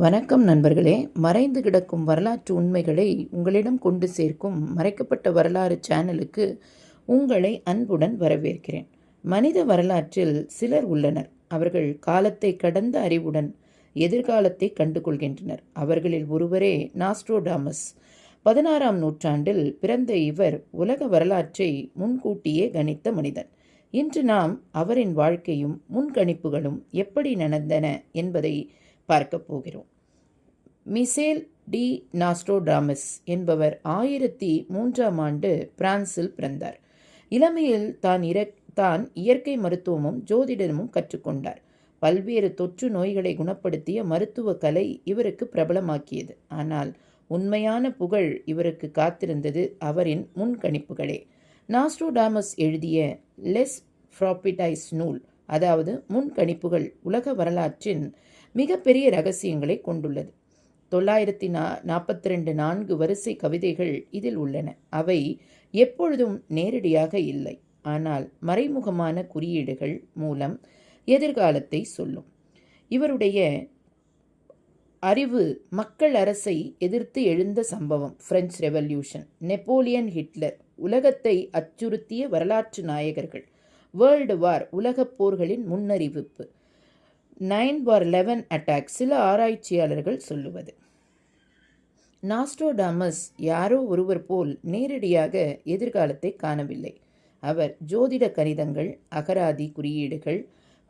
வணக்கம் நண்பர்களே. மறைந்து கிடக்கும் வரலாற்று உண்மைகளை உங்களிடம் கொண்டு சேர்க்கும் மறைக்கப்பட்ட வரலாறு சேனலுக்கு உங்களை அன்புடன் வரவேற்கிறேன். மனித வரலாற்றில் சிலர் உள்ளனர். அவர்கள் காலத்தை கடந்த அறிவுடன் எதிர்காலத்தை கண்டுகொள்கின்றனர். அவர்களில் ஒருவரே நாஸ்ட்ரோடாமஸ். 16ஆம் நூற்றாண்டில் பிறந்த இவர் உலக வரலாற்றை முன்கூட்டியே கணித்த மனிதன். இன்று நாம் அவரின் வாழ்க்கையும் முன்கணிப்புகளும் எப்படி நடந்தன என்பதை பார்க்கப் போகிறோம். மிசேல் டி நாஸ்ட்ரோடாமஸ் என்பவர் 1003ஆம் ஆண்டு பிரான்சில் பிறந்தார். இளமையில் தான் இயற்கை மருத்துவமும் ஜோதிடமும் கற்றுக்கொண்டார். பல்வேறு தொற்று நோய்களை குணப்படுத்திய மருத்துவ கலை இவருக்கு பிரபலமாக்கியது. ஆனால் உண்மையான புகழ் இவருக்கு காத்திருந்தது அவரின் முன்கணிப்புகளே. நாஸ்ட்ரோடாமஸ் எழுதிய லெஸ் ப்ராபிடைஸ் நூல், அதாவது முன்கணிப்புகள், உலக வரலாற்றின் மிகப்பெரிய ரகசியங்களை கொண்டுள்ளது. 942 4 வரிசை கவிதைகள் இதில் உள்ளன. அவை எப்பொழுதும் நேரடியாக இல்லை, ஆனால் மறைமுகமான குறியீடுகள் மூலம் எதிர்காலத்தை சொல்லும். இவருடைய அறிவு மக்கள் அரசை எதிர்த்து எழுந்த சம்பவம், பிரெஞ்சு ரெவல்யூஷன், நெப்போலியன், ஹிட்லர், உலகத்தை அச்சுறுத்திய வரலாற்று நாயகர்கள், வேர்ல்டு வார், உலகப் போர்களின் முன்னறிவிப்பு, 9/11 அட்டாக், சில ஆராய்ச்சியாளர்கள் சொல்லுவது. நாஸ்ட்ரோடாமஸ் யாரோ ஒருவர் போல் நேரடியாக எதிர்காலத்தை காணவில்லை. அவர் ஜோதிட கணிதங்கள், அகராதி குறியீடுகள்,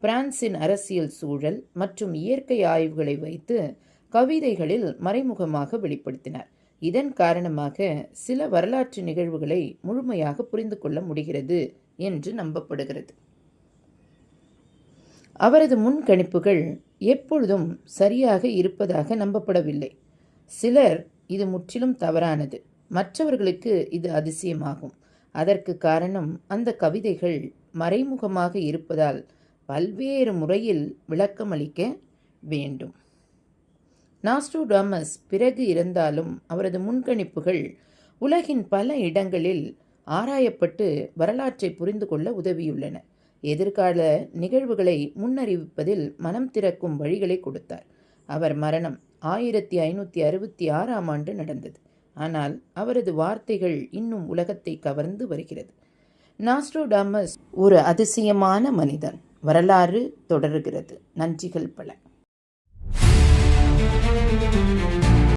பிரான்சின் அரசியல் சூழல் மற்றும் இயற்கை ஆய்வுகளை வைத்து கவிதைகளில் மறைமுகமாக வெளிப்படுத்தினார். இதன் காரணமாக சில வரலாற்று நிகழ்வுகளை முழுமையாக புரிந்து கொள்ள முடிகிறது என்று நம்பப்படுகிறது. அவரது முன்கணிப்புகள் எப்பொழுதும் சரியாக இருப்பதாக நம்பப்படவில்லை. சிலர் இது முற்றிலும் தவறானது, மற்றவர்களுக்கு இது அதிசயமாகும். அதற்கு காரணம் அந்த கவிதைகள் மறைமுகமாக இருப்பதால் பல்வேறு முறையில் விளக்கமளிக்க வேண்டும். நாஸ்ட்ரோடாமஸ் பிறகு இறந்தாலும் அவரது முன்கணிப்புகள் உலகின் பல இடங்களில் ஆராயப்பட்டு வரலாற்றை புரிந்து கொள்ள உதவியுள்ளன. எதிர்கால நிகழ்வுகளை முன்னறிவிப்பதில் மனம் திறக்கும் வழிகளை கொடுத்தார். அவர் மரணம் 1566ஆம் ஆண்டு நடந்தது. ஆனால் அவரது வார்த்தைகள் இன்னும் உலகத்தை கவர்ந்து வருகிறது. நாஸ்ட்ரோடாமஸ் ஒரு அதிசயமான மனிதன். வரலாறு தொடர்கிறது. நன்றிகள் பல.